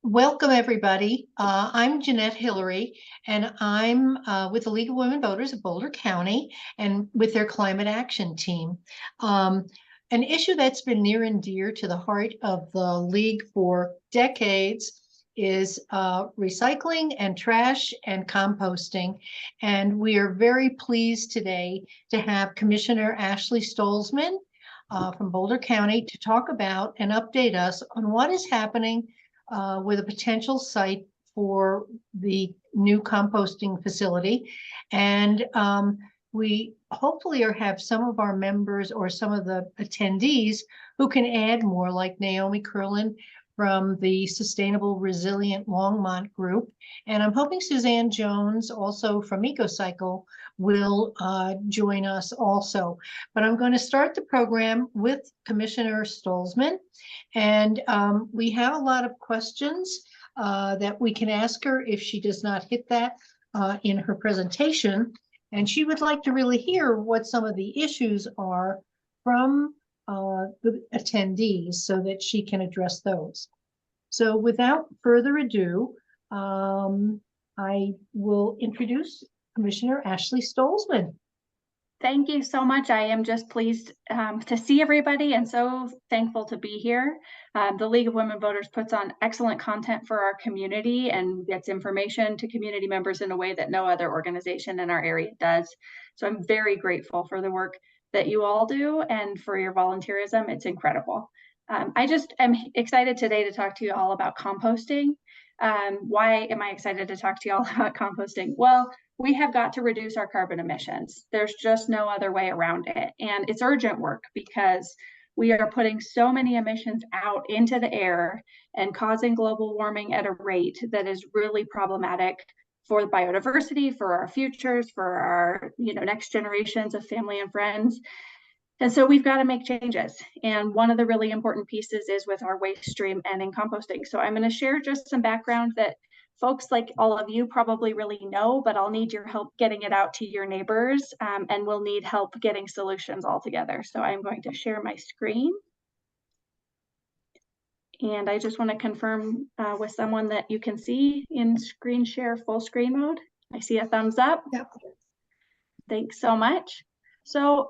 Welcome, everybody. I'm Jeanette Hillary, and I'm with the League of Women Voters of Boulder County and with their climate action team. An issue that's been near and dear to the heart of the League for decades is recycling and trash and composting. And we are very pleased today to have Commissioner Ashley Stolzmann from Boulder County to talk about and update us on what is happening with a potential site for the new composting facility. And we hopefully have some of our members or some of the attendees who can add more, like Naomi Curlin from the Sustainable Resilient Longmont Group. And I'm hoping Suzanne Jones, also from EcoCycle, will join us also. But I'm going to start the program with Commissioner Stolzmann. And we have a lot of questions that we can ask her if she does not hit that in her presentation. And she would like to really hear what some of the issues are from the attendees so that she can address those. So without further ado, I will introduce Commissioner Ashley Stolzmann. Thank you so much. I am just pleased to see everybody and so thankful to be here. The League of Women Voters puts on excellent content for our community and gets information to community members in a way that no other organization in our area does. So I'm very grateful for the work that you all do and for your volunteerism. It's incredible. I just am excited today to talk to you all about composting. Why am I excited to talk to you all about composting? Well, we have got to reduce our carbon emissions. There's just no other way around it. And it's urgent work because we are putting so many emissions out into the air and causing global warming at a rate that is really problematic for biodiversity, for our futures, for our next generations of family and friends. And so we've got to make changes. And one of the really important pieces is with our waste stream and in composting. So I'm going to share just some background that folks like all of you probably really know, but I'll need your help getting it out to your neighbors, and we'll need help getting solutions all together. So I'm going to share my screen. And I just want to confirm with someone that you can see in screen share full screen mode. I see a thumbs up. Yep. Thanks so much. So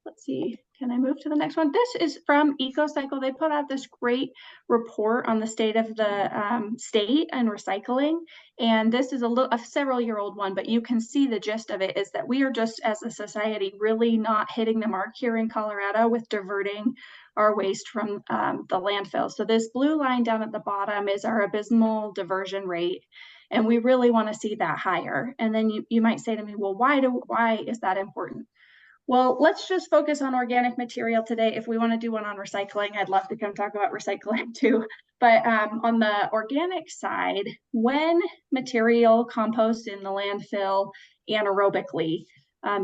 let's see, can I move to the next one? This is from EcoCycle. They put out this great report on the state of the state and recycling. And this is a several-year-old one, but you can see the gist of it is that we are just, as a society, really not hitting the mark here in Colorado with diverting our waste from the landfill. So this blue line down at the bottom is our abysmal diversion rate. And we really want to see that higher. And then you might say to me, well, why is that important? Well, let's just focus on organic material today. If we want to do one on recycling, I'd love to come talk about recycling too. But on the organic side, when material composts in the landfill anaerobically,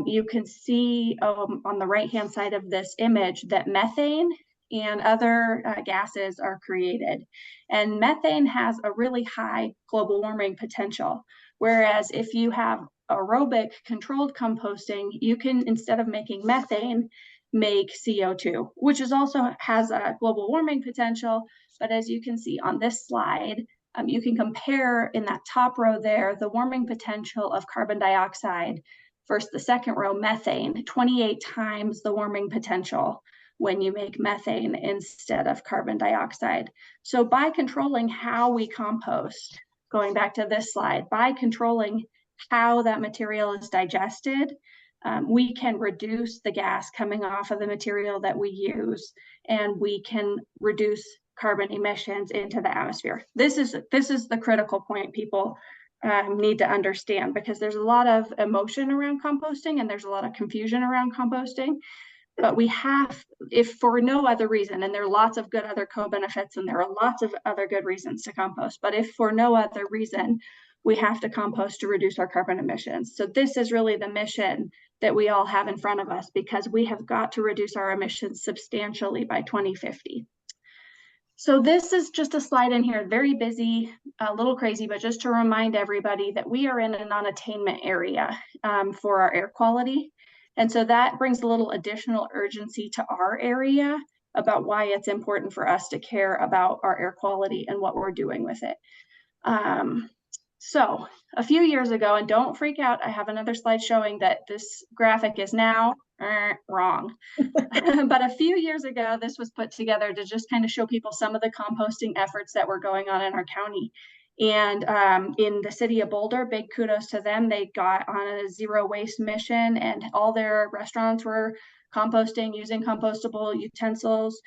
you can see on the right-hand side of this image that methane and other gases are created. And methane has a really high global warming potential. Whereas if you have aerobic controlled composting, you can, instead of making methane, make CO2, which also has a global warming potential. But as you can see on this slide, you can compare in that top row there, the warming potential of carbon dioxide versus the second row, methane, 28 times the warming potential when you make methane instead of carbon dioxide. So by controlling how we compost, going back to this slide, by controlling how that material is digested, we can reduce the gas coming off of the material that we use, and we can reduce carbon emissions into the atmosphere. This is the critical point people need to understand, because there's a lot of emotion around composting and there's a lot of confusion around composting. But we have, if for no other reason, and there are lots of good other co-benefits and there are lots of other good reasons to compost, but if for no other reason, we have to compost to reduce our carbon emissions. So this is really the mission that we all have in front of us, because we have got to reduce our emissions substantially by 2050. So this is just a slide in here, very busy, a little crazy, but just to remind everybody that we are in a non-attainment area for our air quality. And so that brings a little additional urgency to our area about why it's important for us to care about our air quality and what we're doing with it. So a few years ago, and don't freak out, I have another slide showing that this graphic is now wrong. But a few years ago, this was put together to just kind of show people some of the composting efforts that were going on in our county. And in the city of Boulder, big kudos to them. They got on a zero waste mission, and all their restaurants were composting using compostable utensils,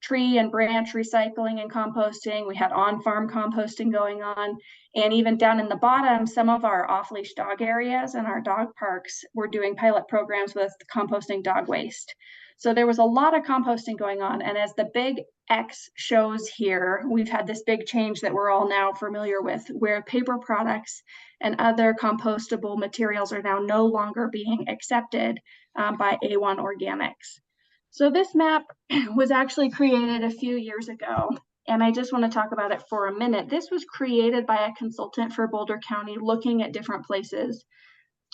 tree and branch recycling and composting. We had on-farm composting going on. And even down in the bottom, some of our off-leash dog areas and our dog parks were doing pilot programs with composting dog waste. So there was a lot of composting going on. And as the big X shows here, we've had this big change that we're all now familiar with, where paper products and other compostable materials are now no longer being accepted by A1 Organics. So this map was actually created a few years ago, and I just want to talk about it for a minute. This was created by a consultant for Boulder County looking at different places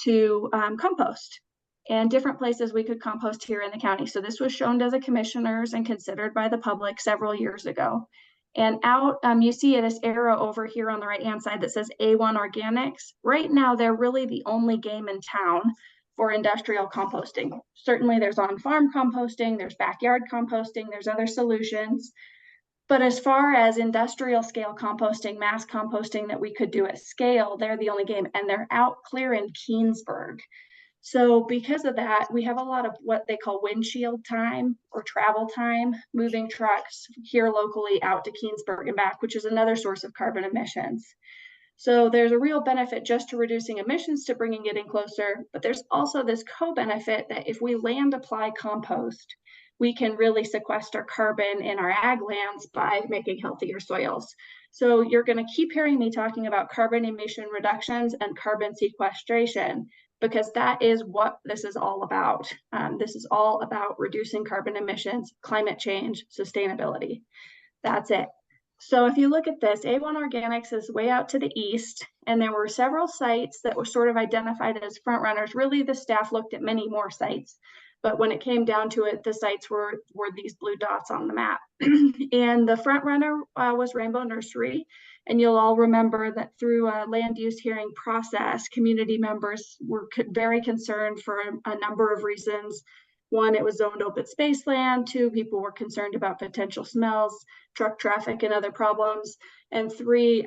to compost and different places we could compost here in the county. So this was shown to the commissioners and considered by the public several years ago. And out, you see this arrow over here on the right-hand side that says A1 Organics. Right now, they're really the only game in town for industrial composting. Certainly there's on-farm composting, there's backyard composting, there's other solutions. But as far as industrial scale composting, mass composting that we could do at scale, they're the only game, and they're out clear in Keensburg. So because of that, we have a lot of what they call windshield time or travel time, moving trucks here locally out to Keensburg and back, which is another source of carbon emissions. So there's a real benefit just to reducing emissions to bringing it in closer, but there's also this co-benefit that if we land apply compost, we can really sequester carbon in our ag lands by making healthier soils. So you're going to keep hearing me talking about carbon emission reductions and carbon sequestration, because that is what this is all about. This is all about reducing carbon emissions, climate change, sustainability. That's it. So if you look at this, A1 Organics is way out to the east, and there were several sites that were sort of identified as front runners. Really, the staff looked at many more sites, but when it came down to it, the sites were these blue dots on the map. And the front runner was Rainbow Nursery. And you'll all remember that through a land use hearing process, community members were very concerned for a number of reasons. One, it was zoned open space land. Two, people were concerned about potential smells, truck traffic, and other problems. And three,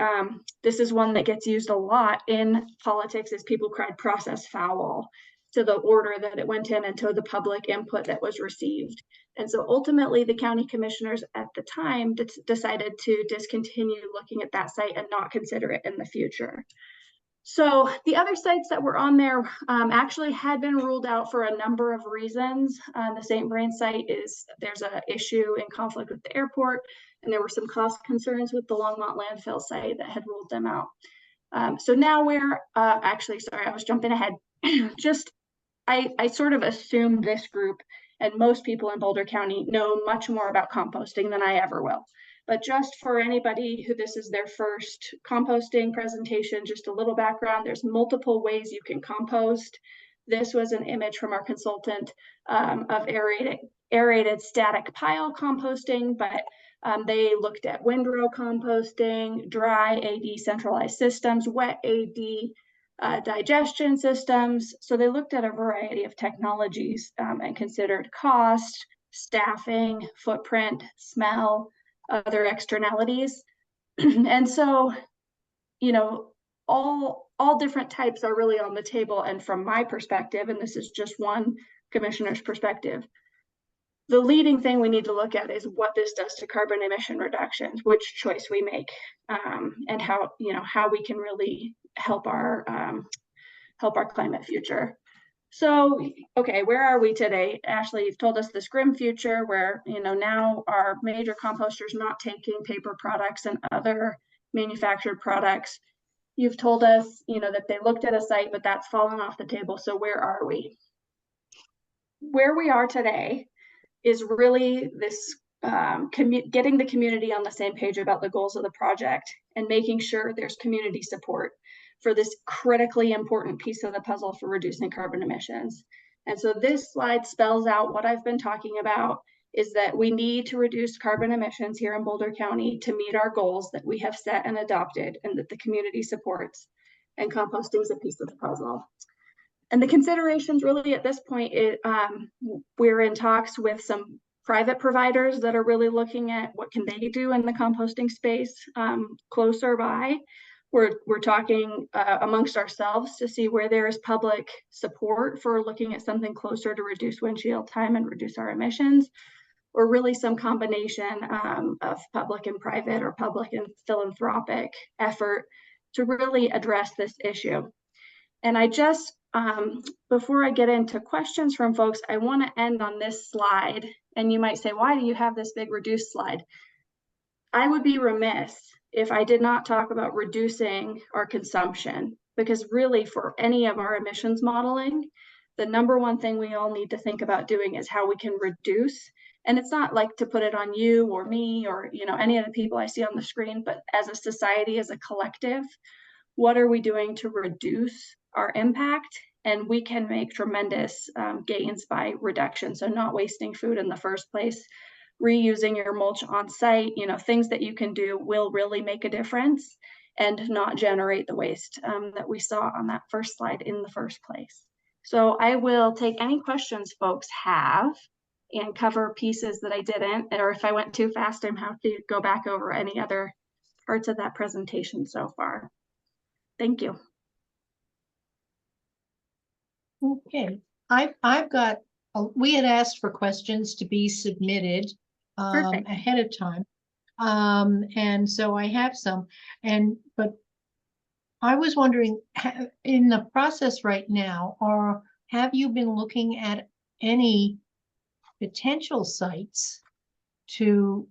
this is one that gets used a lot in politics, is people cried process foul to the order that it went in and to the public input that was received. And so ultimately the county commissioners at the time decided to discontinue looking at that site and not consider it in the future. So the other sites that were on there actually had been ruled out for a number of reasons. The St. Vrain site there's an issue in conflict with the airport, and there were some cost concerns with the Longmont landfill site that had ruled them out. So now we're actually, sorry, I was jumping ahead. I sort of assume this group and most people in Boulder County know much more about composting than I ever will. But just for anybody who this is their first composting presentation, just a little background, there's multiple ways you can compost. This was an image from our consultant of aerated static pile composting, but they looked at windrow composting, dry AD centralized systems, wet AD digestion systems. So they looked at a variety of technologies and considered cost, staffing, footprint, smell, other externalities. And so, you know, all different types are really on the table. And from my perspective, and this is just one commissioner's perspective, the leading thing we need to look at is what this does to carbon emission reductions, which choice we make, and how we can really help our climate future. So, okay, where are we today? Ashley, you've told us this grim future where, now our major composters not taking paper products and other manufactured products. You've told us, that they looked at a site, but that's fallen off the table. So where are we? Where we are today is really this getting the community on the same page about the goals of the project and making sure there's community support for this critically important piece of the puzzle for reducing carbon emissions. And so this slide spells out what I've been talking about is that we need to reduce carbon emissions here in Boulder County to meet our goals that we have set and adopted and that the community supports. And composting is a piece of the puzzle. And the considerations really at this point, we're in talks with some private providers that are really looking at what can they do in the composting space closer by. We're talking amongst ourselves to see where there is public support for looking at something closer to reduce windshield time and reduce our emissions, or really some combination of public and private or public and philanthropic effort to really address this issue. And I just, before I get into questions from folks, I want to end on this slide. And you might say, why do you have this big reduce slide? I would be remiss if I did not talk about reducing our consumption, because really for any of our emissions modeling, the number one thing we all need to think about doing is how we can reduce. And it's not like to put it on you or me or any of the people I see on the screen, but as a society, as a collective, what are we doing to reduce our impact? And we can make tremendous gains by reduction. So not wasting food in the first place, reusing your mulch on site, things that you can do will really make a difference and not generate the waste that we saw on that first slide in the first place. So I will take any questions folks have and cover pieces that I didn't, or if I went too fast, I'm happy to go back over any other parts of that presentation so far. Thank you. Okay, I've got, we had asked for questions to be submitted ahead of time. And so I have some, but I was wondering, in the process right now, have you been looking at any potential sites to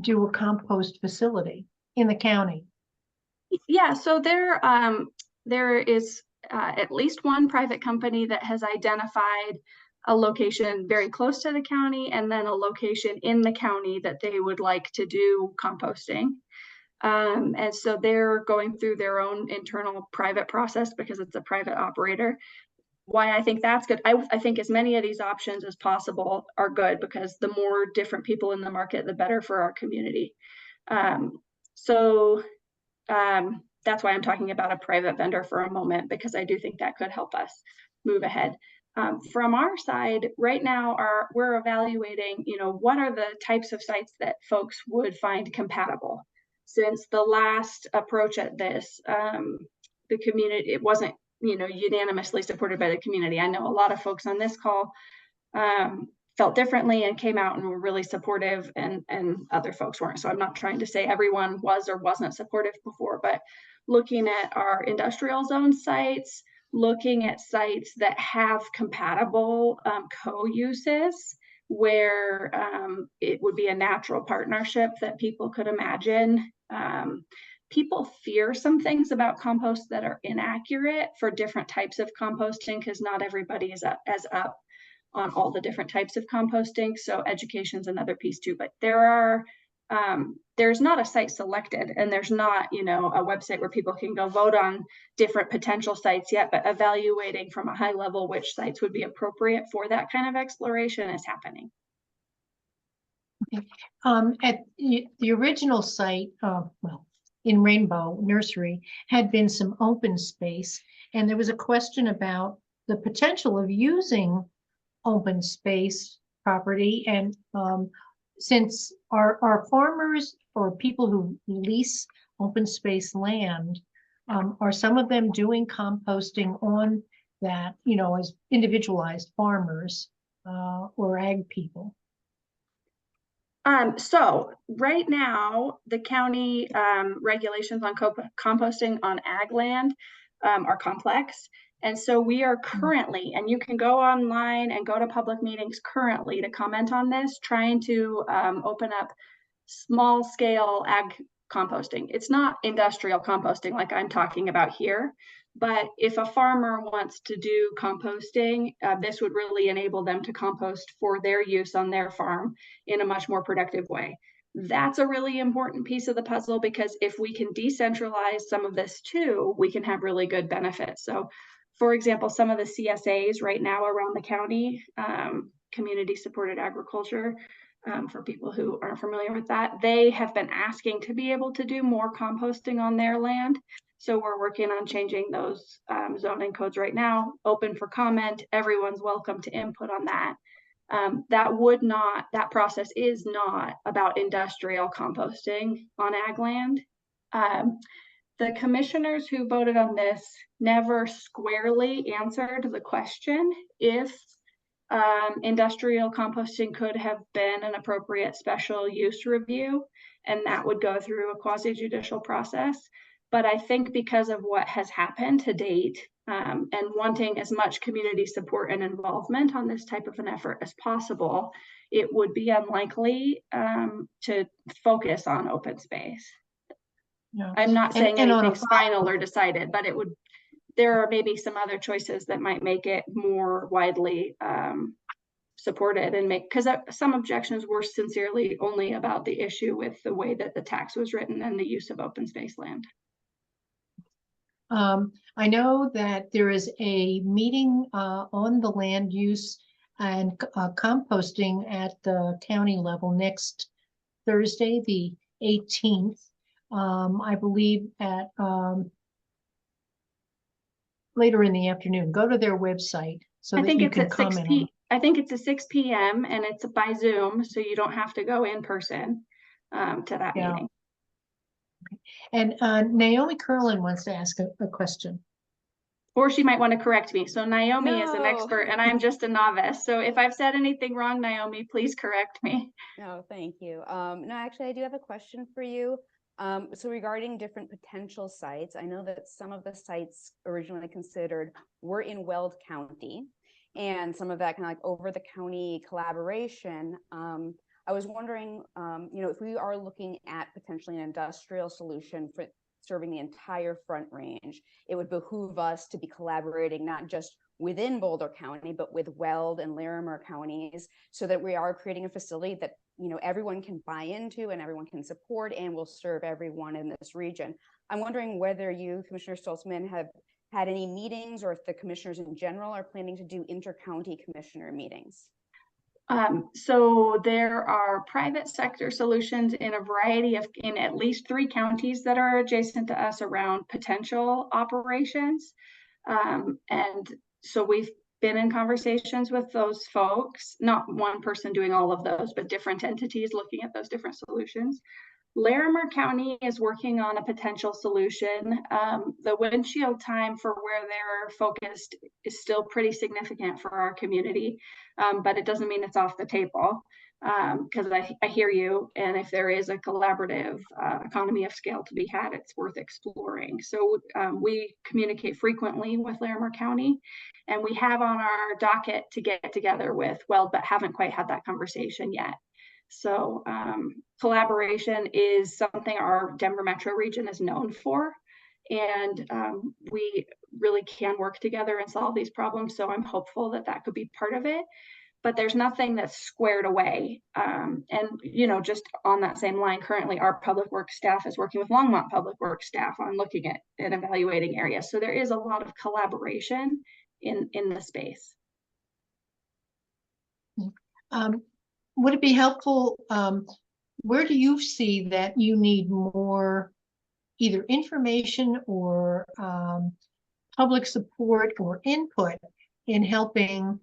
do a compost facility in the county? Yeah, so there is at least one private company that has identified a location very close to the county and then a location in the county that they would like to do composting. And so they're going through their own internal private process because it's a private operator. Why I think that's good. I think as many of these options as possible are good because the more different people in the market, the better for our community. That's why I'm talking about a private vendor for a moment, because I do think that could help us move ahead. From our side, right now, we're evaluating, what are the types of sites that folks would find compatible. Since the last approach at this, the community, it wasn't, unanimously supported by the community. I know a lot of folks on this call felt differently and came out and were really supportive, and other folks weren't. So I'm not trying to say everyone was or wasn't supportive before, but looking at our industrial zone sites, looking at sites that have compatible co-uses where it would be a natural partnership that people could imagine. People fear some things about compost that are inaccurate for different types of composting because not everybody is as up on all the different types of composting. So education is another piece too, but there's not a site selected and there's not, a website where people can go vote on different potential sites yet, but evaluating from a high level which sites would be appropriate for that kind of exploration is happening. Okay. At the original site, in Rainbow Nursery had been some open space, and there was a question about the potential of using open space property. And since our farmers or people who lease open space land, are some of them doing composting on that, as individualized farmers or ag people? So right now, the county regulations on composting on ag land are complex. And so we are currently, and you can go online and go to public meetings currently to comment on this, trying to open up small scale ag composting. It's not industrial composting like I'm talking about here, but if a farmer wants to do composting, this would really enable them to compost for their use on their farm in a much more productive way. That's a really important piece of the puzzle, because if we can decentralize some of this too, we can have really good benefits. So for example, some of the CSAs right now around the county community supported agriculture. For people who aren't familiar with that, they have been asking to be able to do more composting on their land. So we're working on changing those zoning codes right now, open for comment. Everyone's welcome to input on that. That process is not about industrial composting on ag land. The commissioners who voted on this never squarely answered the question if industrial composting could have been an appropriate special use review, and that would go through a quasi-judicial process. But I think because of what has happened to date, and wanting as much community support and involvement on this type of an effort as possible, it would be unlikely to focus on open space. Yeah. I'm not saying anything's a final or decided, but there are maybe some other choices that might make it more widely supported and because some objections were sincerely only about the issue with the way that the tax was written and the use of open space land. I know that there is a meeting on the land use and composting at the county level next Thursday, the 18th. I believe at later in the afternoon. Go to their website so that you can comment on it. I think it's at 6 p.m. and it's by Zoom, so you don't have to go in person to that meeting. And Naomi Curlin wants to ask a question. Or she might want to correct me. So Naomi is an expert and I'm just a novice. So if I've said anything wrong, Naomi, please correct me. No, thank you. No, actually, I do have a question for you. So regarding different potential sites, I know that some of the sites originally considered were in Weld County, and some of that kind of like over the county collaboration. I was wondering, if we are looking at potentially an industrial solution for serving the entire Front Range, it would behoove us to be collaborating not just within Boulder County, but with Weld and Larimer counties, so that we are creating a facility that everyone can buy into and everyone can support and will serve everyone in this region. I'm wondering whether you, Commissioner Stolzmann, have had any meetings, or if the commissioners in general are planning to do inter-county commissioner meetings. So there are private sector solutions in a variety in at least 3 counties that are adjacent to us around potential operations. And so we've been in conversations with those folks, not one person doing all of those, but different entities looking at those different solutions. Larimer County is working on a potential solution. The windshield time for where they're focused is still pretty significant for our community, but it doesn't mean it's off the table, because I hear you, and if there is a collaborative economy of scale to be had, it's worth exploring. So we communicate frequently with Larimer County, and we have on our docket to get together with Weld, but haven't quite had that conversation yet. So collaboration is something our Denver metro region is known for, and we really can work together and solve these problems. So I'm hopeful that that could be part of it, but there's nothing that's squared away. And just on that same line, currently our public works staff is working with Longmont public works staff on looking at and evaluating areas. So there is a lot of collaboration in the space. Would it be helpful, where do you see that you need more either information or public support or input in helping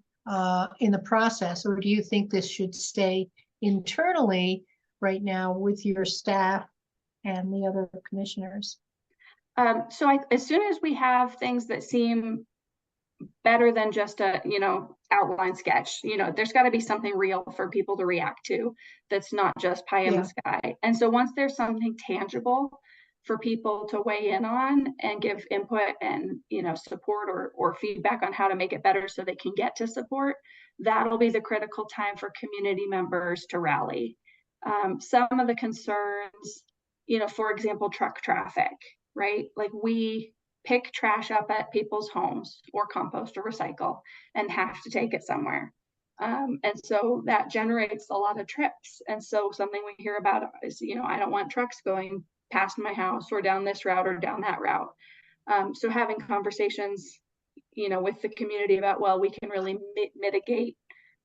in the process? Or do you think this should stay internally right now with your staff and the other commissioners? So as soon as we have things that seem better than just a outline sketch, there's got to be something real for people to react to that's not just pie in the sky. And so once there's something tangible for people to weigh in on and give input and support or feedback on how to make it better so they can get to support, that'll be the critical time for community members to rally. Some of the concerns, for example, truck traffic, right? Like we pick trash up at people's homes or compost or recycle and have to take it somewhere. And so that generates a lot of trips. And so something we hear about is, I don't want trucks going past my house or down this route or down that route. So having conversations, with the community about, well, we can really mitigate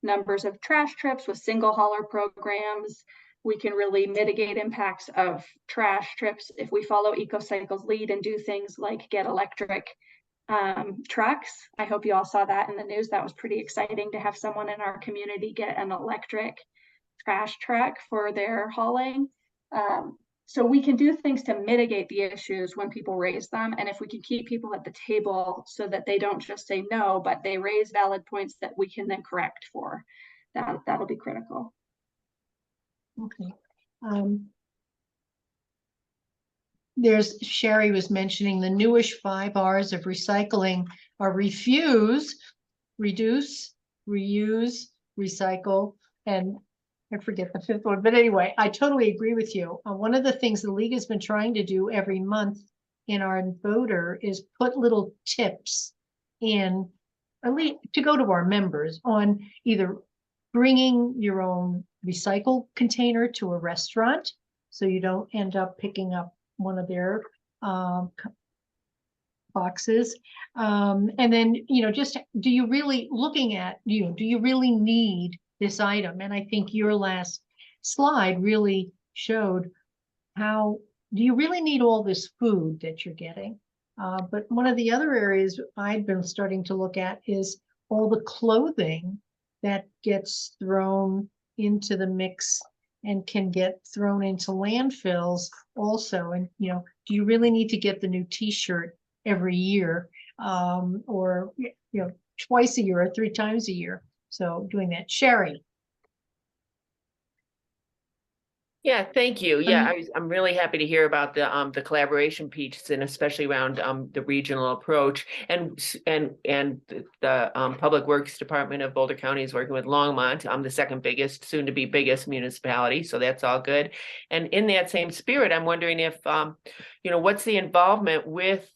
numbers of trash trips with single hauler programs. We can really mitigate impacts of trash trips if we follow EcoCycle's lead and do things like get electric trucks. I hope you all saw that in the news. That was pretty exciting to have someone in our community get an electric trash truck for their hauling. So we can do things to mitigate the issues when people raise them. And if we can keep people at the table so that they don't just say no, but they raise valid points that we can then correct for, that'll be critical. Okay. There's Sherry was mentioning the newish 5 R's of recycling are refuse, reduce, reuse, recycle, and I forget the 5th one, but anyway, I totally agree with you. One of the things the league has been trying to do every month in our voter is put little tips in, at least to go to our members, on either bringing your own recycle container to a restaurant so you don't end up picking up one of their boxes, and then just do you really do you really need this item? And I think your last slide really showed how do you really need all this food that you're getting. But one of the other areas I've been starting to look at is all the clothing that gets thrown into the mix and can get thrown into landfills also. And, do you really need to get the new t-shirt every year, or, twice a year or 3 times a year? So doing that. Sherry. Yeah, thank you. Yeah, I'm really happy to hear about the collaboration piece, and especially around the regional approach. And the Public Works Department of Boulder County is working with Longmont, the second biggest, soon to be biggest municipality. So that's all good. And in that same spirit, I'm wondering if what's the involvement with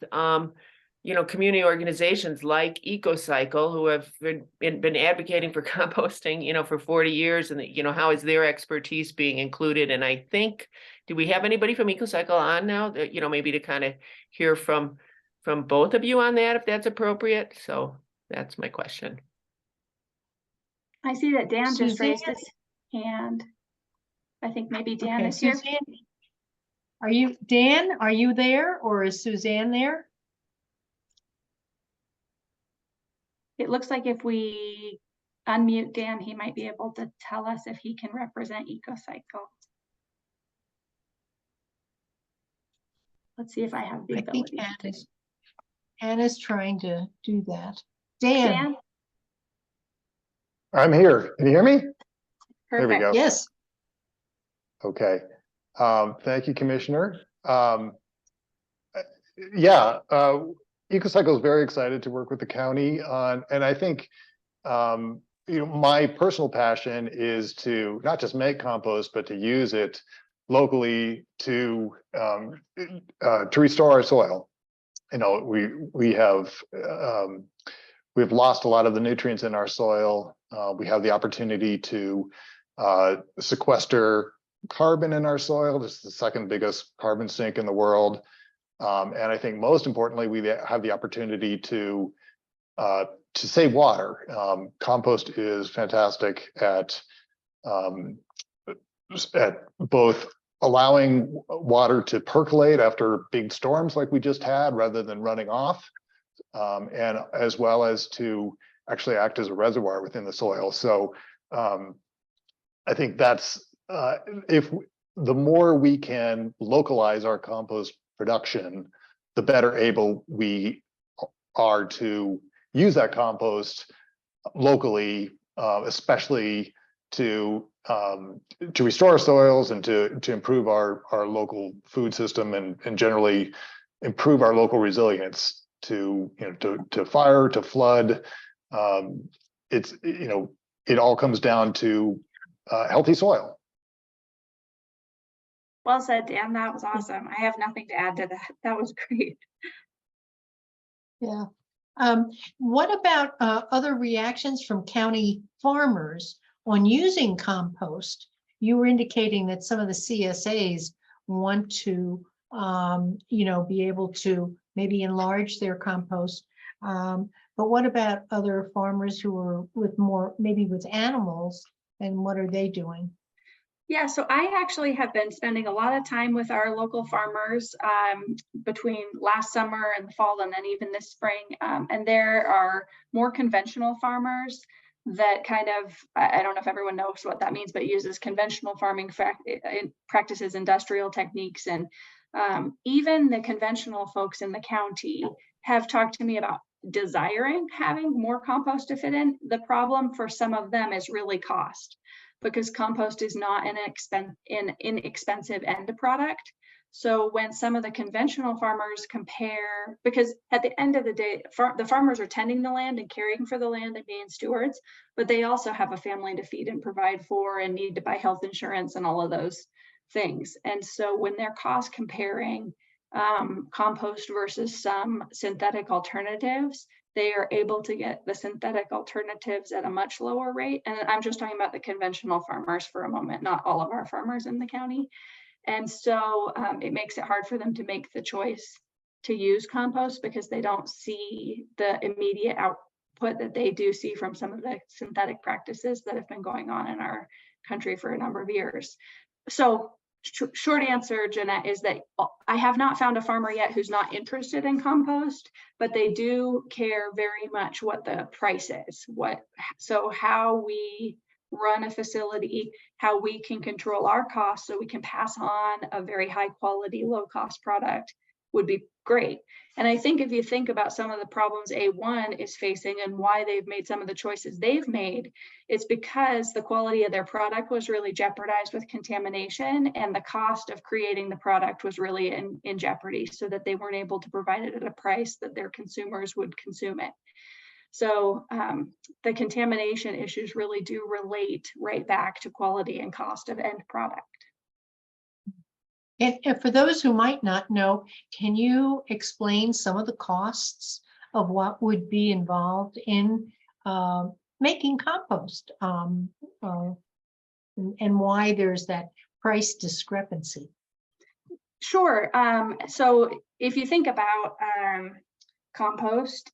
community organizations like EcoCycle, who have been advocating for composting, for 40 years, and how is their expertise being included? And I think, do we have anybody from EcoCycle on now that, maybe to kind of hear from both of you on that, if that's appropriate? So that's my question. I see that Dan just Suzanne? raised his hand. I think maybe Dan is here. Suzanne, Dan, are you there, or is Suzanne there? It looks like if we unmute Dan, he might be able to tell us if he can represent EcoCycle. Let's see if I have the ability. I think Anna's trying to do that. Dan. I'm here. Can you hear me? Perfect. There we go. Yes. Okay. Thank you, Commissioner. EcoCycle is very excited to work with the county on, and I think, my personal passion is to not just make compost, but to use it locally to restore our soil. We've lost a lot of the nutrients in our soil. We have the opportunity to sequester carbon in our soil. This is the 2nd biggest carbon sink in the world. And I think most importantly, we have the opportunity to save water. Compost is fantastic at both allowing water to percolate after big storms like we just had, rather than running off, and as well as to actually act as a reservoir within the soil. So I think that's the more we can localize our compost production, the better able we are to use that compost locally, especially to restore our soils and to improve our local food system, and generally improve our local resilience to fire, to flood. It all comes down to healthy soil. Well said, Dan. That was awesome. I have nothing to add to that. That was great. Yeah. What about other reactions from county farmers on using compost? You were indicating that some of the CSAs want to, be able to maybe enlarge their compost. but what about other farmers who are with more, maybe with animals, and what are they doing? Yeah, so I actually have been spending a lot of time with our local farmers between last summer and the fall, and then even this spring. And there are more conventional farmers that kind of, I don't know if everyone knows what that means, but uses conventional farming practices, industrial techniques. And even the conventional folks in the county have talked to me about desiring having more compost to fit in. The problem for some of them is really cost, because compost is not an inexpensive end product. So when some of the conventional farmers compare, because at the end of the day, the farmers are tending the land and caring for the land and being stewards, but they also have a family to feed and provide for and need to buy health insurance and all of those things. And so when they're cost comparing compost versus some synthetic alternatives, they are able to get the synthetic alternatives at a much lower rate. And I'm just talking about the conventional farmers for a moment, not all of our farmers in the county. And so it makes it hard for them to make the choice to use compost, because they don't see the immediate output that they do see from some of the synthetic practices that have been going on in our country for a number of years. So short answer, Jeanette, is that I have not found a farmer yet who's not interested in compost, but they do care very much what the price is. So how we run a facility, how we can control our costs so we can pass on a very high quality, low cost product would be great. And I think if you think about some of the problems A1 is facing and why they've made some of the choices they've made, it's because the quality of their product was really jeopardized with contamination, and the cost of creating the product was really in jeopardy, so that they weren't able to provide it at a price that their consumers would consume it. So the contamination issues really do relate right back to quality and cost of end product. And for those who might not know, can you explain some of the costs of what would be involved in making compost and why there's that price discrepancy? Sure. So if you think about compost,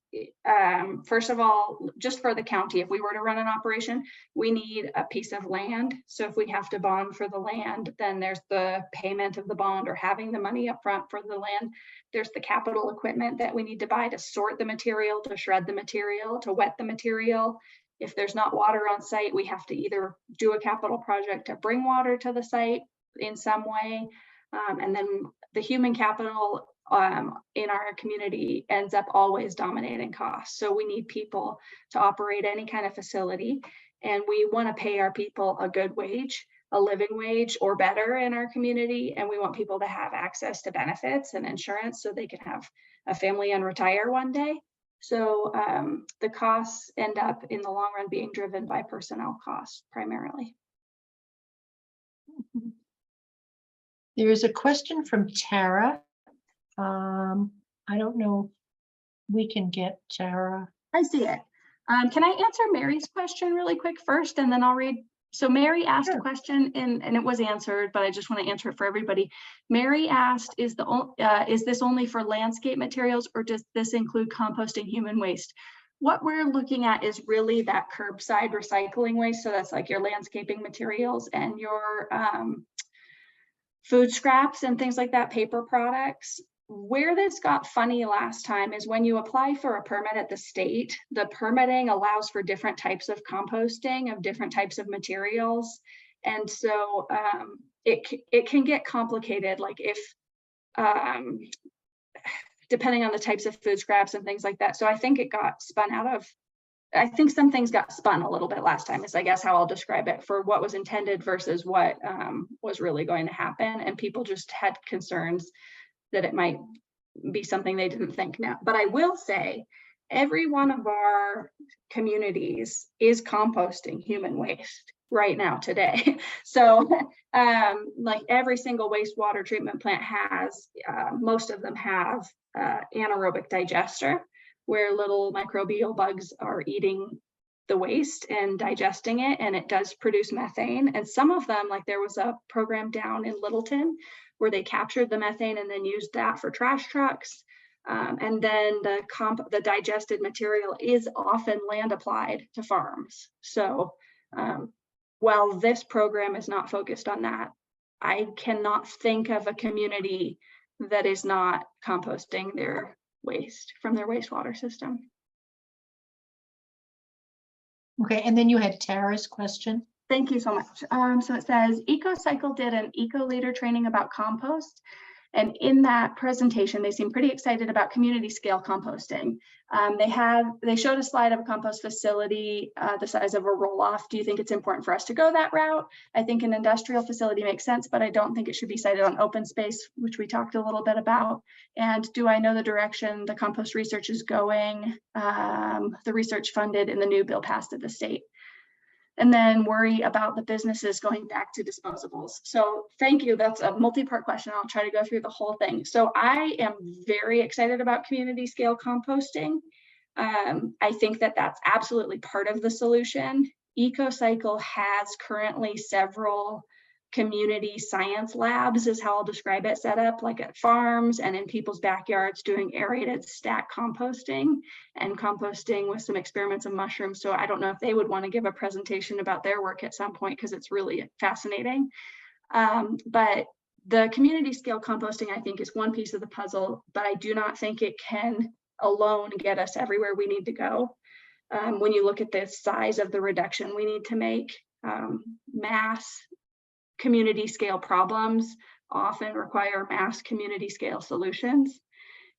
first of all, just for the county, if we were to run an operation, we need a piece of land. So if we have to bond for the land, then there's the payment of the bond or having the money up front for the land. There's the capital equipment that we need to buy to sort the material, to shred the material, to wet the material. If there's not water on site, we have to either do a capital project to bring water to the site in some way. And then the human capital in our community ends up always dominating costs. So we need people to operate any kind of facility, and we want to pay our people a good wage, a living wage or better in our community. And we want people to have access to benefits and insurance so they can have a family and retire one day. So the costs end up in the long run being driven by personnel costs primarily. There's a question from Tara. I don't know if we can get Tara. I see it. Can I answer Mary's question really quick first, and then I'll read? So Mary asked a question and it was answered, but I just want to answer it for everybody. Mary asked, is this only for landscape materials, or does this include composting human waste? What we're looking at is really that curbside recycling waste. So that's like your landscaping materials and your food scraps and things like that, paper products. Where this got funny last time is when you apply for a permit at the state, the permitting allows for different types of composting of different types of materials. And so it can get complicated, like if, depending on the types of food scraps and things like that. So I think it got spun out of, I think some things got spun a little bit last time, is I guess how I'll describe it, for what was intended versus what was really going to happen. And people just had concerns that it might be something they didn't think now. But I will say, every one of our communities is composting human waste right now today. So like every single wastewater treatment plant has, most of them have anaerobic digester, where little microbial bugs are eating the waste and digesting it, and it does produce methane. And some of them, like there was a program down in Littleton where they captured the methane and then used that for trash trucks. And then the digested material is often land applied to farms. So while this program is not focused on that, I cannot think of a community that is not composting their waste from their wastewater system. Okay, and then you had Tara's question. Thank you so much. So it says EcoCycle did an eco-leader training about compost. And in that presentation, they seem pretty excited about community scale composting. They showed a slide of a compost facility the size of a roll-off. Do you think it's important for us to go that route? I think an industrial facility makes sense, but I don't think it should be sited on open space, which we talked a little bit about. And do I know the direction the compost research is going? The research funded in the new bill passed at the state. And then worry about the businesses going back to disposables. So thank you. That's a multi-part question. I'll try to go through the whole thing. So I am very excited about community scale composting. I think that that's absolutely part of the solution. EcoCycle has currently several community science labs, is how I'll describe it, set up like at farms and in people's backyards, doing aerated stack composting and composting with some experiments of mushrooms. So I don't know if they would want to give a presentation about their work at some point, because it's really fascinating. But the community scale composting, I think, is one piece of the puzzle, but I do not think it can alone get us everywhere we need to go. When you look at the size of the reduction we need to make, mass community scale problems often require mass community scale solutions.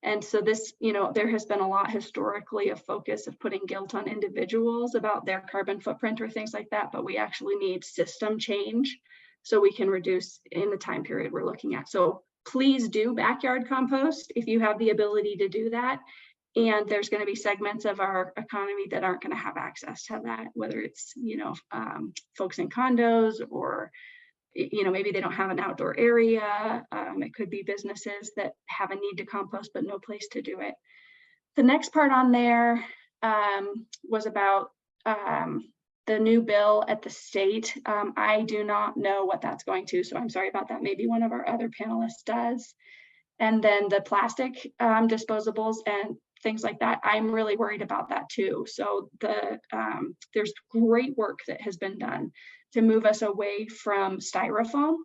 And so this, there has been a lot historically of focus of putting guilt on individuals about their carbon footprint or things like that, but we actually need system change so we can reduce in the time period we're looking at. So please do backyard compost if you have the ability to do that. And there's going to be segments of our economy that aren't going to have access to that, whether it's, folks in condos or maybe they don't have an outdoor area. It could be businesses that have a need to compost, but no place to do it. The next part on there was about the new bill at the state. I do not know what that's going to, so I'm sorry about that. Maybe one of our other panelists does. And then the plastic disposables and things like that, I'm really worried about that too. So there's great work that has been done to move us away from styrofoam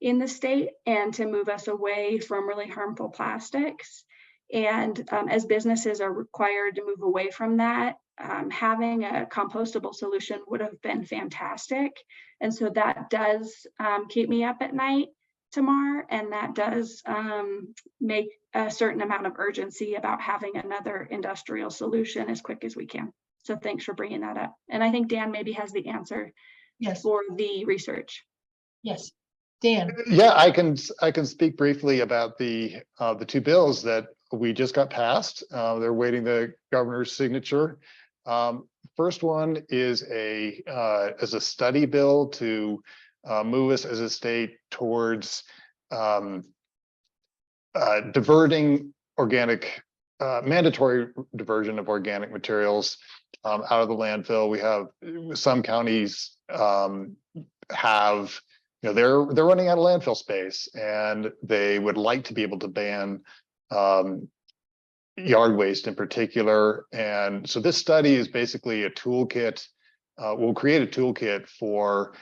in the state and to move us away from really harmful plastics. And as businesses are required to move away from that, having a compostable solution would have been fantastic. And so that does keep me up at night, Tamar, and that does make a certain amount of urgency about having another industrial solution as quick as we can. So thanks for bringing that up. And I think Dan maybe has the answer. Yes, for the research. Yes, Dan. Yeah, I can speak briefly about the two bills that we just got passed. They're waiting the governor's signature. First one is a study bill to move us as a state towards diverting mandatory diversion of organic materials out of the landfill. We have some counties have, they're running out of landfill space, and they would like to be able to ban yard waste in particular. And so this study is basically a toolkit. We'll create a toolkit for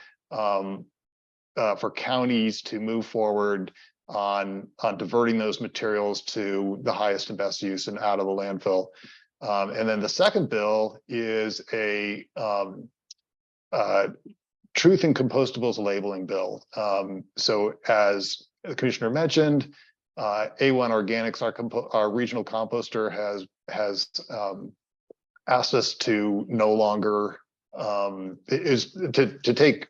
counties to move forward on diverting those materials to the highest and best use and out of the landfill. And then the second bill is a truth in compostables labeling bill. So as the commissioner mentioned, A1 Organics, our regional composter, has asked us to no longer to take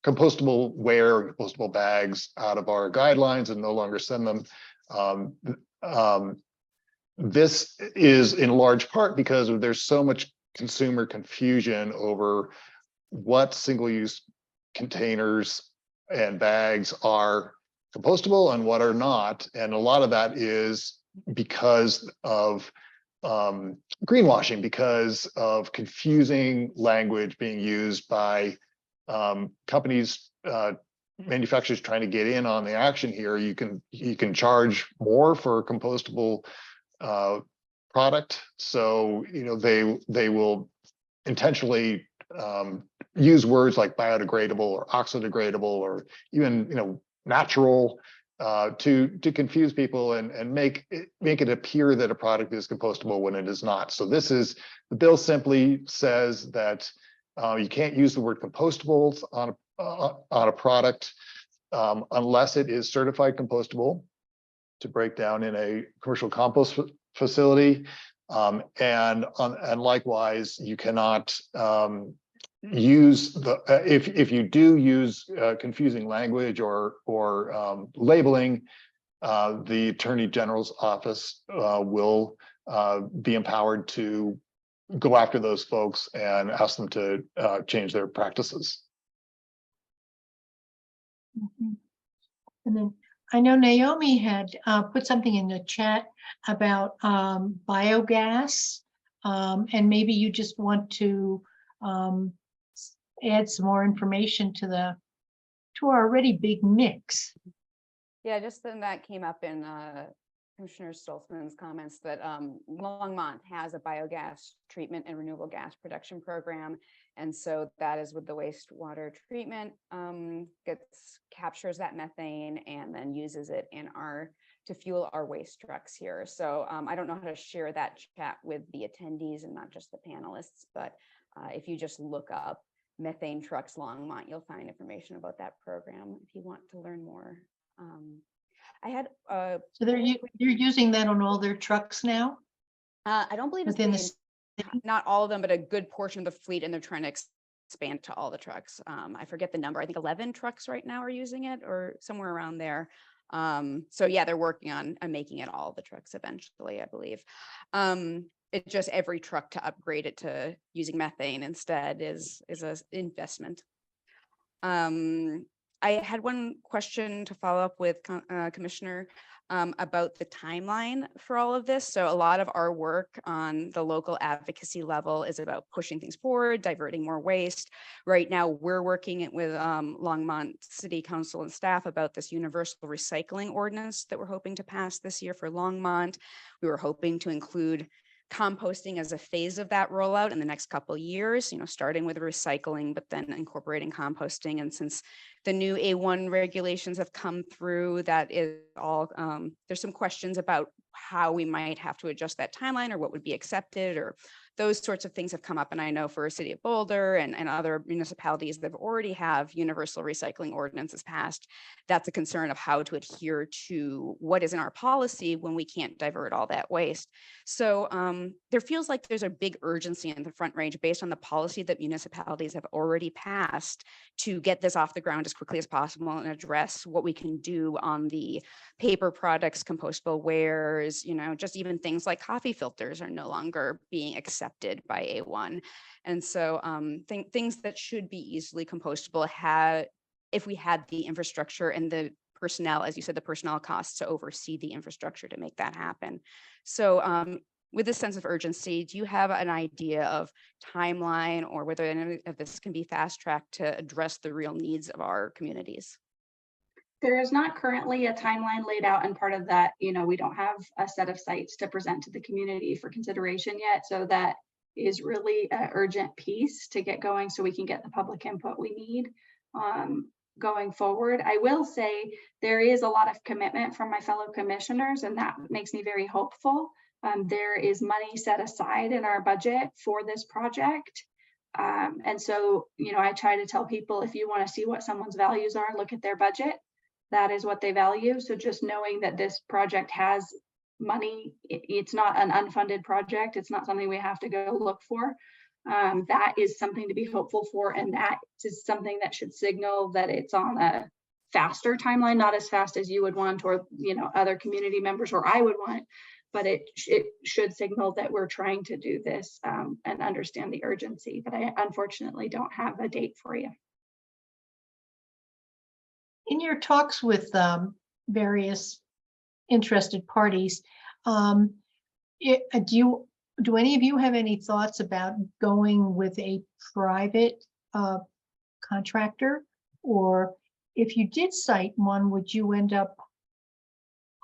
compostable ware and compostable bags out of our guidelines and no longer send them. This is in large part because there's so much consumer confusion over what single-use containers and bags are compostable and what are not. And a lot of that is because of greenwashing, because of confusing language being used by companies manufacturers trying to get in on the action here, you can charge more for a compostable product. So, you know, they will intentionally use words like biodegradable or oxidegradable or even, you know, natural to confuse people and make it appear that a product is compostable when it is not. So the bill simply says that you can't use the word compostables on a product unless it is certified compostable to break down in a commercial compost facility. And likewise, you cannot use if you do use confusing language or labeling, the Attorney General's office will be empowered to go after those folks and ask them to change their practices. Mhm. And then I know Naomi had put something in the chat about biogas, and maybe you just want to add some more information to our already big mix. Yeah, just then that came up in Commissioner Stolzmann's comments that Longmont has a biogas treatment and renewable gas production program. And so that is with the wastewater treatment, captures that methane and then uses it to fuel our waste trucks here. So I don't know how to share that chat with the attendees and not just the panelists, but if you just look up methane trucks Longmont, you'll find information about that program if you want to learn more. I had So they're using that on all their trucks now? I don't believe it's not all of them, but a good portion of the fleet, and they're trying to expand to all the trucks. I forget the number. I think 11 trucks right now are using it, or somewhere around there. So yeah, they're working on making it all the trucks eventually, I believe. It's just every truck to upgrade it to using methane instead is an investment. I had one question to follow up with Commissioner about the timeline for all of this. So a lot of our work on the local advocacy level is about pushing things forward, diverting more waste. Right now, we're working with Longmont City Council and staff about this universal recycling ordinance that we're hoping to pass this year for Longmont. We were hoping to include composting as a phase of that rollout in the next couple of years, starting with recycling, but then incorporating composting. And since the new A1 regulations have come through, that is all, there's some questions about how we might have to adjust that timeline or what would be accepted, or those sorts of things have come up. And I know for a city of Boulder and other municipalities that already have universal recycling ordinances passed, that's a concern of how to adhere to what is in our policy when we can't divert all that waste. So there feels like there's a big urgency in the Front Range based on the policy that municipalities have already passed to get this off the ground as quickly as possible and address what we can do on the paper products, compostable wares, just even things like coffee filters are no longer being accepted by A1. And so things that should be easily compostable if we had the infrastructure and the personnel, as you said, the personnel costs to oversee the infrastructure to make that happen. So with this sense of urgency, do you have an idea of timeline or whether any of this can be fast tracked to address the real needs of our communities? There is not currently a timeline laid out, and part of that, we don't have a set of sites to present to the community for consideration yet. So that is really an urgent piece to get going so we can get the public input we need going forward. I will say there is a lot of commitment from my fellow commissioners, and that makes me very hopeful. There is money set aside in our budget for this project. And so, I try to tell people, if you want to see what someone's values are, look at their budget. That is what they value. So just knowing that this project has money, it's not an unfunded project. It's not something we have to go look for. That is something to be hopeful for. And that is something that should signal that it's on a faster timeline, not as fast as you would want, or, other community members or I would want, but it should signal that we're trying to do this and understand the urgency. But I unfortunately don't have a date for you. In your talks with various interested parties, do any of you have any thoughts about going with a private contractor, or if you did cite one, would you end up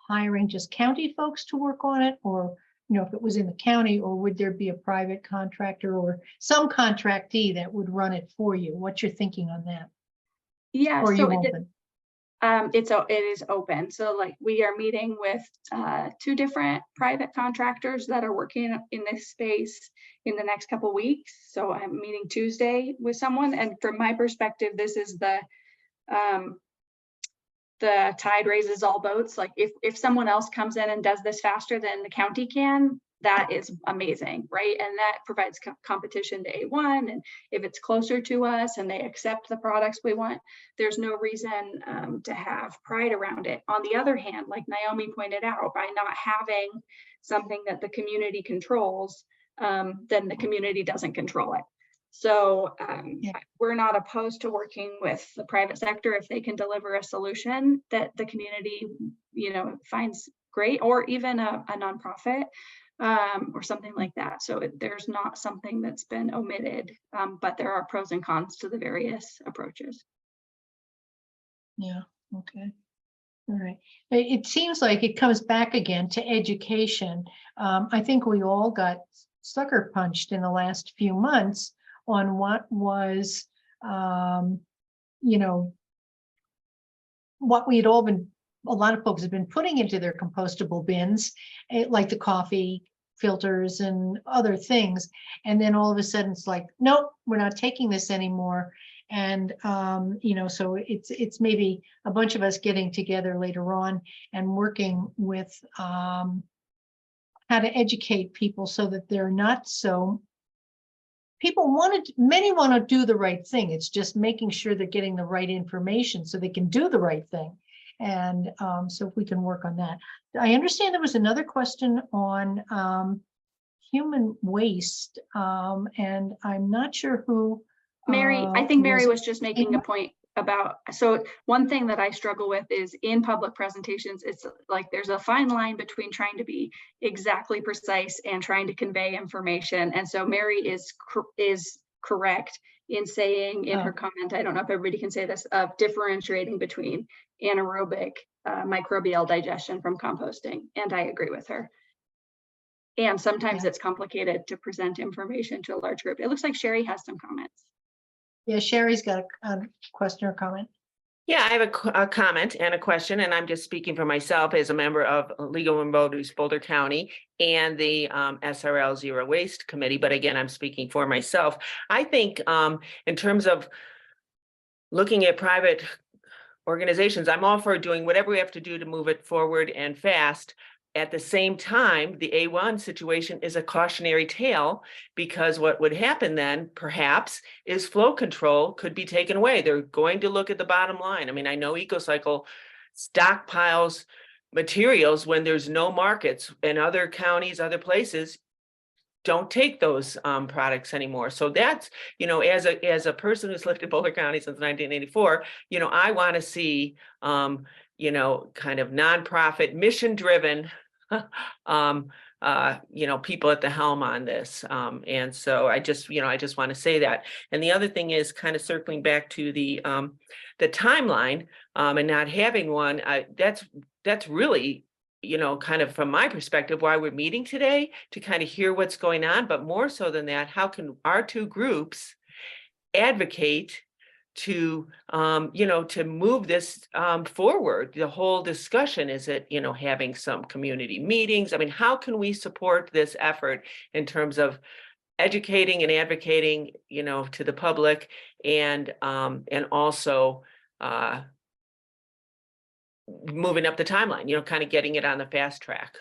hiring just county folks to work on it? Or, if it was in the county, or would there be a private contractor or some contractee that would run it for you? What's your thinking on that? Yeah, Or so you open? it is open. So like we are meeting with 2 different private contractors that are working in this space in the next couple weeks. So I'm meeting Tuesday with someone, and from my perspective, this is the tide raises all boats. Like if someone else comes in and does this faster than the county can, that is amazing, right? And that provides competition to A1. And if it's closer to us and they accept the products we want, there's no reason to have pride around it. On the other hand, like Naomi pointed out, by not having something that the community controls, then the community doesn't control it. So we're not opposed to working with the private sector if they can deliver a solution that the community, finds great, or even a nonprofit or something like that. So there's not something that's been omitted, but there are pros and cons to the various approaches. Yeah, okay. All right. It seems like it comes back again to education. I think we all got sucker punched in the last few months on what was, what we had all been, a lot of folks have been putting into their compostable bins, like the coffee filters and other things. And then all of a sudden it's like, nope, we're not taking this anymore. And, so it's maybe a bunch of us getting together later on and working with how to educate people so that they're not so, many want to do the right thing. It's just making sure they're getting the right information so they can do the right thing. And so if we can work on that. I understand there was another question on human waste, and I'm not sure who. Mary, I think Mary was just making a point about, so one thing that I struggle with is in public presentations, it's like there's a fine line between trying to be exactly precise and trying to convey information. And so Mary is correct in saying in her comment, I don't know if everybody can say this, of differentiating between anaerobic microbial digestion from composting. And I agree with her. And sometimes it's complicated to present information to a large group. It looks like Sherry has some comments. Yeah, Sherry's got a question or comment. Yeah, I have a comment and a question, and I'm just speaking for myself as a member of League of Women Voters, Boulder County, and the SRL Zero Waste Committee. But again, I'm speaking for myself. I think in terms of looking at private organizations, I'm all for doing whatever we have to do to move it forward and fast. At the same time, the A1 situation is a cautionary tale, because what would happen then perhaps is flow control could be taken away. They're going to look at the bottom line. I mean, I know EcoCycle stockpiles materials when there's no markets, and other counties, other places don't take those products anymore. So that's, as a person who's lived in Boulder County since 1984, I want to see, kind of nonprofit, mission-driven, people at the helm on this. And so I just want to say that. And the other thing is kind of circling back to the timeline and not having one. That's really, kind of from my perspective, why we're meeting today, to kind of hear what's going on. But more so than that, how can our two groups advocate to to move this forward? The whole discussion is it, having some community meetings. I mean, how can we support this effort in terms of educating and advocating, to the public, and also moving up the timeline, kind of getting it on the fast track.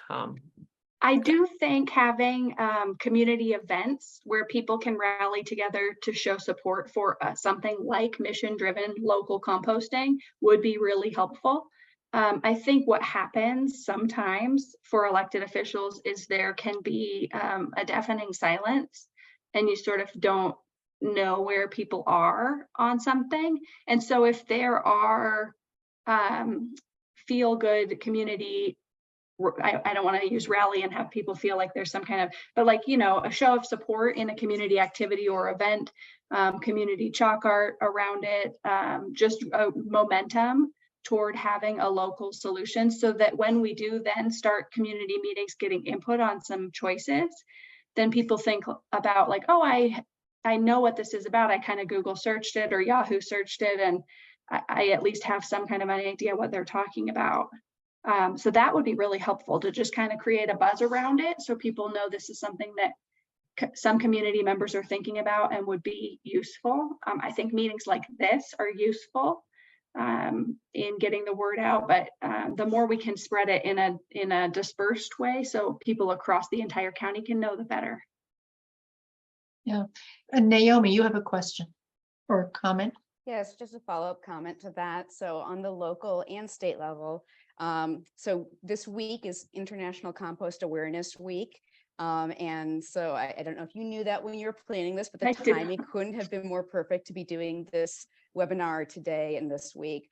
I do think having community events where people can rally together to show support for something like mission-driven local composting would be really helpful. I think what happens sometimes for elected officials is there can be a deafening silence, and you sort of don't know where people are on something. And so if there are feel-good community I don't want to use rally and have people feel like there's some kind of, but like, you know, a show of support in a community activity or event, community chalk art around it, just a momentum toward having a local solution, so that when we do then start community meetings getting input on some choices, then people think about like, oh, I know what this is about. I kind of Google searched it or Yahoo searched it, and I at least have some kind of an idea what they're talking about. So that would be really helpful to just kind of create a buzz around it, so people know this is something that some community members are thinking about and would be useful. I think meetings like this are useful in getting the word out, but the more we can spread it in a dispersed way, so people across the entire county can know, the better. Yeah. And Naomi, you have a question or comment? Yes, just a follow-up comment to that. So on the local and state level, so this week is International Compost Awareness Week. And so I don't know if you knew that when you were planning this, but the timing couldn't have been more perfect to be doing this webinar today and this week.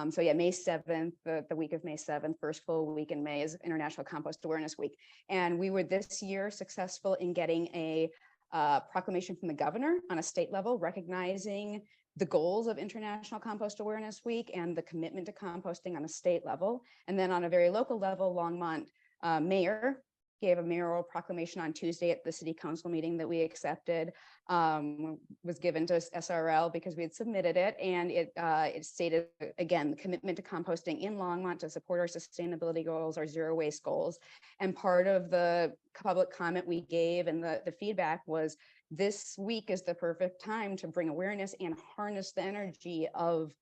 So yeah, May 7th, the week of May 7th, first full week in May is International Compost Awareness Week. And we were this year successful in getting a proclamation from the governor on a state level, recognizing the goals of International Compost Awareness Week and the commitment to composting on a state level. And then on a very local level, Longmont mayor gave a mayoral proclamation on Tuesday at the city council meeting that we accepted, was given to SRL because we had submitted it. And it stated, again, the commitment to composting in Longmont to support our sustainability goals, our zero waste goals. And part of the public comment we gave and the feedback was, this week is the perfect time to bring awareness and harness the energy of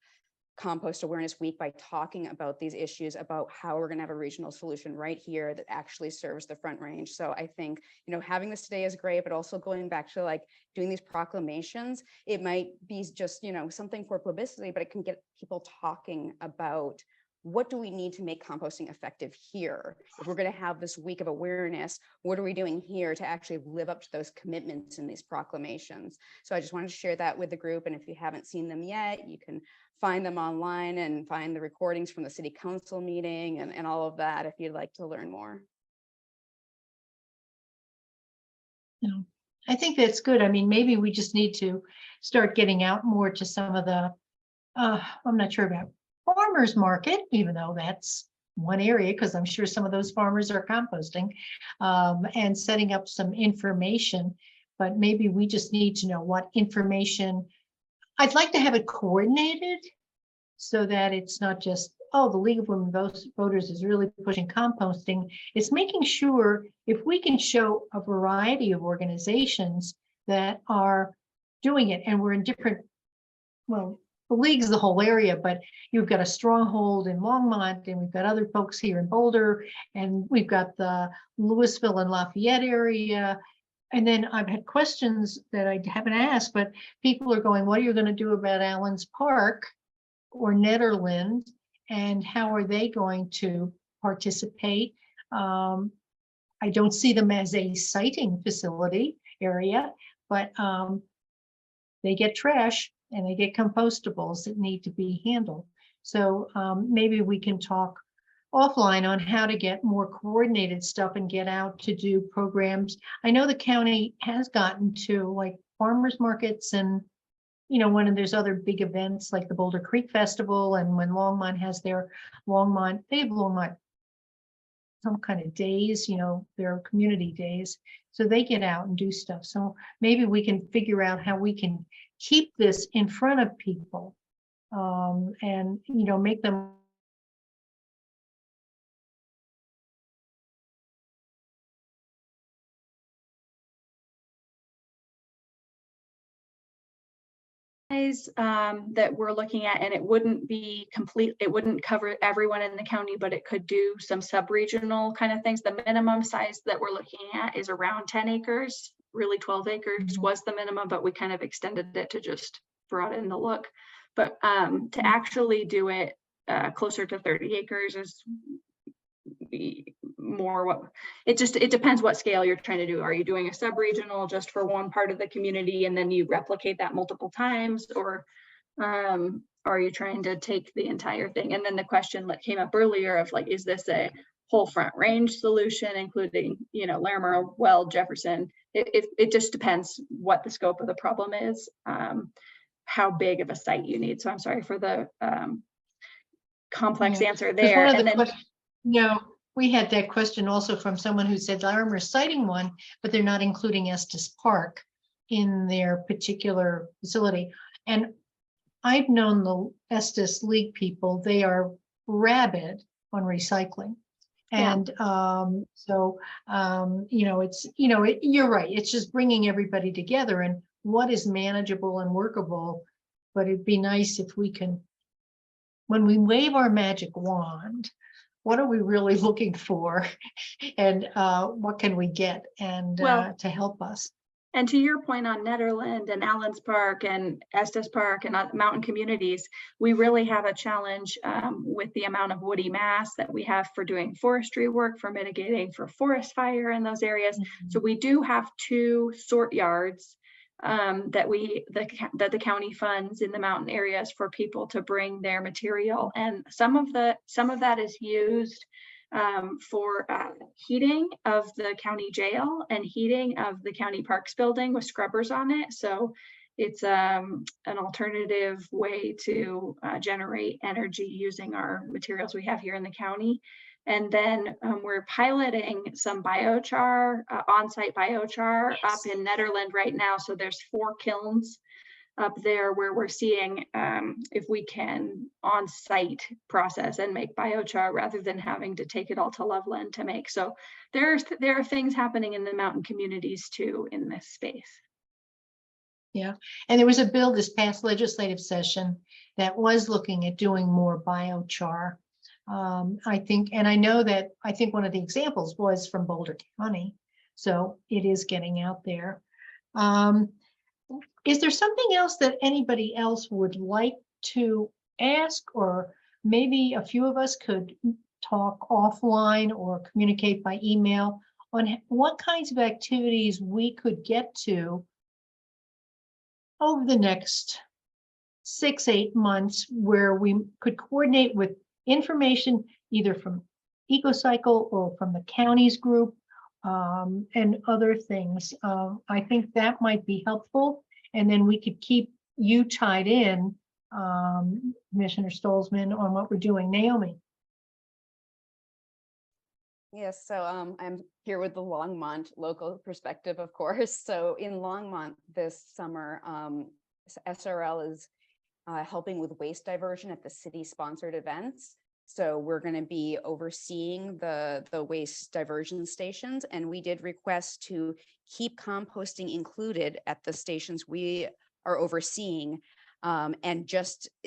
Compost Awareness Week by talking about these issues, about how we're going to have a regional solution right here that actually serves the Front Range. So I think, you know, having this today is great, but also going back to like doing these proclamations, it might be just, you know, something for publicity, but it can get people talking about what do we need to make composting effective here? If we're going to have this week of awareness, what are we doing here to actually live up to those commitments in these proclamations? So I just wanted to share that with the group. And if you haven't seen them yet, you can find them online and find the recordings from the city council meeting and all of that if you'd like to learn more. No, I think that's good. I mean, maybe we just need to start getting out more to some of the, I'm not sure about farmers market, even though that's one area, because I'm sure some of those farmers are composting, and setting up some information, but maybe we just need to know what information. I'd like to have it coordinated so that it's not just, oh, the League of Women Voters is really pushing composting. It's making sure if we can show a variety of organizations that are doing it, and we're in different, well, the league's the whole area, but you've got a stronghold in Longmont, and we've got other folks here in Boulder, and we've got the Louisville and Lafayette area. And then I've had questions that I haven't asked, but people are going, what are you going to do about Allen's Park or Netherland? And how are they going to participate? I don't see them as a siting facility area, but they get trash and they get compostables that need to be handled. So maybe we can talk offline on how to get more coordinated stuff and get out to do programs. I know the county has gotten to like farmers markets, and you know, when there's other big events like the Boulder Creek Festival, and when Longmont has their they have Longmont some kind of days, you know, their community days, so they get out and do stuff. So maybe we can figure out how we can keep this in front of people, and you know, make them that we're looking at, and it wouldn't be complete, it wouldn't cover everyone in the county, but it could do some sub-regional kind of things. The minimum size that we're looking at is around 10 acres. Really 12 acres was the minimum, but we kind of extended it to just broaden the look. But to actually do it closer to 30 acres is more what it depends what scale you're trying to do. Are you doing a sub-regional just for one part of the community and then you replicate that multiple times, or are you trying to take the entire thing? And then the question that came up earlier of like, is this a whole Front Range solution, including, you know, Larimer, Weld, Jefferson. It just depends what the scope of the problem is, how big of a site you need. So I'm sorry for the complex answer 'Cause there. one of And the then, we had that question also from someone who said Larimer's citing one, but they're not including Estes Park in their particular facility. And I've known the Estes League people, they are rabid on recycling. Yeah. And you know, it's, you know, you're right. It's just bringing everybody together and what is manageable and workable. But it'd be nice if we can, when we wave our magic wand, what are we really looking for? And what can we get and Well, to help us? and to your point on Netherland and Allens Park and Estes Park and mountain communities, we really have a challenge with the amount of woody mass that we have for doing forestry work, for mitigating for forest fire in those areas. So we do have 2 sort yards that the county funds in the mountain areas for people to bring their material, and some of that is used for heating of the county jail and heating of the county parks building with scrubbers on it. So it's an alternative way to generate energy using our materials we have here in the county. And then we're piloting some biochar, on-site biochar up in Netherland right now. So there's 4 kilns up there where we're seeing if we can on-site process and make biochar rather than having to take it all to Loveland to make. So there are things happening in the mountain communities too in this space. Yeah, and there was a bill this past legislative session that was looking at doing more biochar. I think, and I know that, I think one of the examples was from Boulder County. So it is getting out there. Is there something else that anybody else would like to ask, or maybe a few of us could talk offline or communicate by email on what kinds of activities we could get to over the next 6-8 months, where we could coordinate with information either from EcoCycle or from the county's group and other things. I think that might be helpful. And then we could keep you tied in, Commissioner Stolzmann, on what we're doing. Naomi. Yes, so I'm here with the Longmont local perspective, of course. So in Longmont this summer, SRL is helping with waste diversion at the city-sponsored events. So we're going to be overseeing the waste diversion stations, and we did request to keep composting included at the stations we are overseeing. And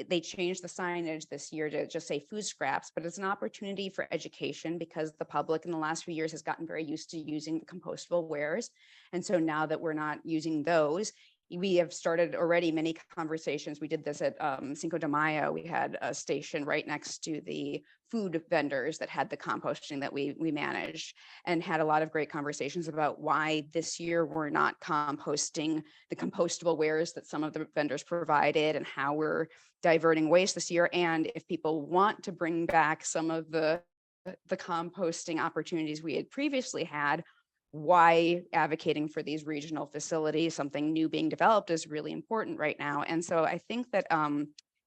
they changed the signage this year to just say food scraps, but it's an opportunity for education because the public in the last few years has gotten very used to using the compostable wares. And so now that we're not using those, we have started already many conversations. We did this at Cinco de Mayo. We had a station right next to the food vendors that had the composting that we managed, and had a lot of great conversations about why this year we're not composting the compostable wares that some of the vendors provided, and how we're diverting waste this year. And if people want to bring back some of the composting opportunities we had previously had, why advocating for these regional facilities, something new being developed, is really important right now. And so I think that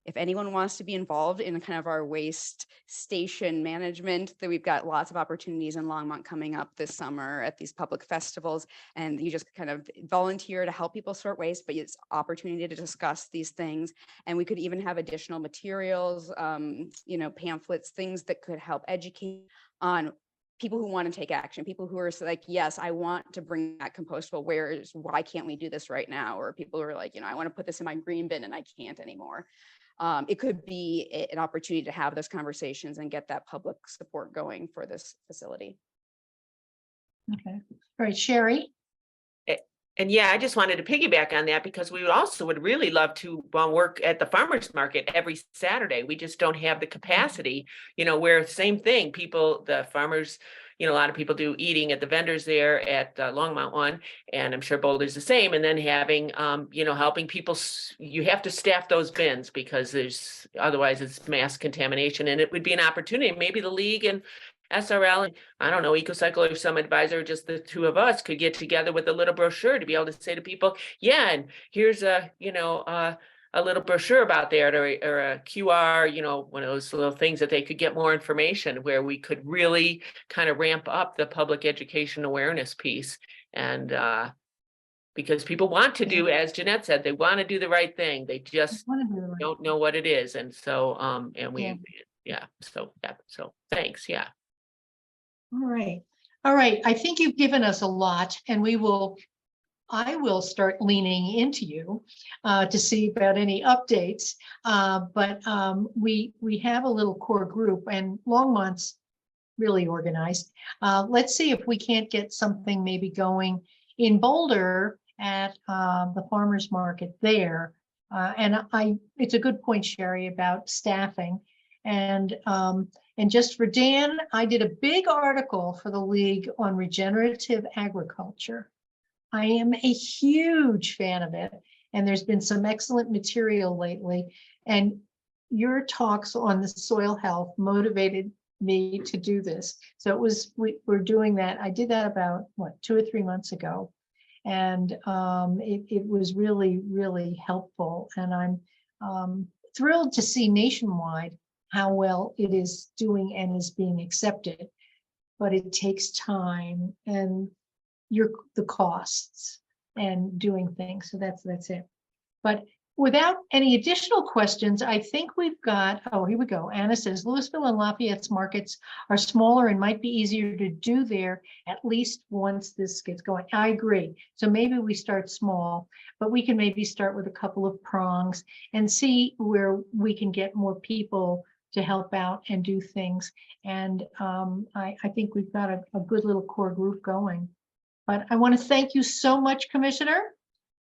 if anyone wants to be involved in kind of our waste station management, that we've got lots of opportunities in Longmont coming up this summer at these public festivals, and you just kind of volunteer to help people sort waste, but it's opportunity to discuss these things. And we could even have additional materials, pamphlets, things that could help educate on people who want to take action, people who are like, yes, I want to bring back compostable wares. Why can't we do this right now? Or people who are like, I want to put this in my green bin and I can't anymore. It could be an opportunity to have those conversations and get that public support going for this facility. Okay, all right, Sherry. And yeah, I just wanted to piggyback on that, because we would really love to work at the farmers market every Saturday. We just don't have the capacity, where same thing, the farmers, a lot of people do eating at the vendors there at Longmont one, and I'm sure Boulder's the same. And then having, helping people, you have to staff those bins because otherwise it's mass contamination, and it would be an opportunity. Maybe the league and SRL and I don't know, EcoCycle or some advisor, just the two of us could get together with a little brochure to be able to say to people, yeah, and here's a, a little brochure about that or a QR, one of those little things that they could get more information where we could really kind of ramp up the public education awareness piece. And because people want to do, as Jeanette said, they want to do the right thing. They just don't know what it is. And so, so thanks. Yeah. All right. All right. I think you've given us a lot, and I will start leaning into you to see about any updates. But we have a little core group, and Longmont's really organized. Let's see if we can't get something maybe going in Boulder at the farmers market there. And it's a good point, Sherry, about staffing. And just for Dan, I did a big article for the League on regenerative agriculture. I am a huge fan of it, and there's been some excellent material lately. And your talks on the soil health motivated me to do this. So we're doing that. I did that about 2 or 3 months ago, and it was really, really helpful. And I'm thrilled to see nationwide how well it is doing and is being accepted, but it takes time and the costs and doing things. So that's it. But without any additional questions, I think we've got, here we go. Anna says, Louisville and Lafayette's markets are smaller and might be easier to do there, at least once this gets going. I agree. So maybe we start small, but we can maybe start with a couple of prongs and see where we can get more people to help out and do things. And I think we've got a good little core group going. But I want to thank you so much, Commissioner.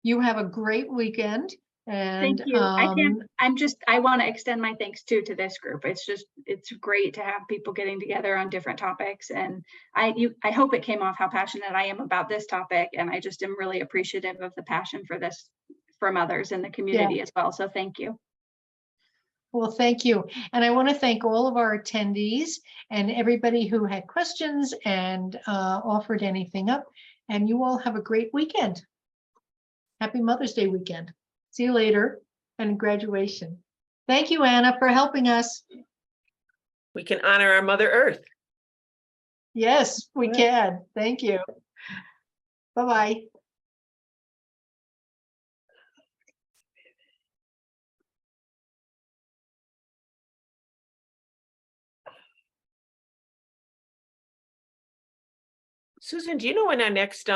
You have a great weekend. And thank you. I want to extend my thanks too to this group. It's great to have people getting together on different topics. And I hope it came off how passionate I am about this topic. And I just am really appreciative of the passion for this from others in the community as well. So thank you. Well, thank you. And I want to thank all of our attendees and everybody who had questions and offered anything up. And you all have a great weekend. Happy Mother's Day weekend. See you later, and graduation. Thank you, Anna, for helping us. We can honor our Mother Earth. Yes, we can. Thank you. Bye-bye. Susan, do you know when our next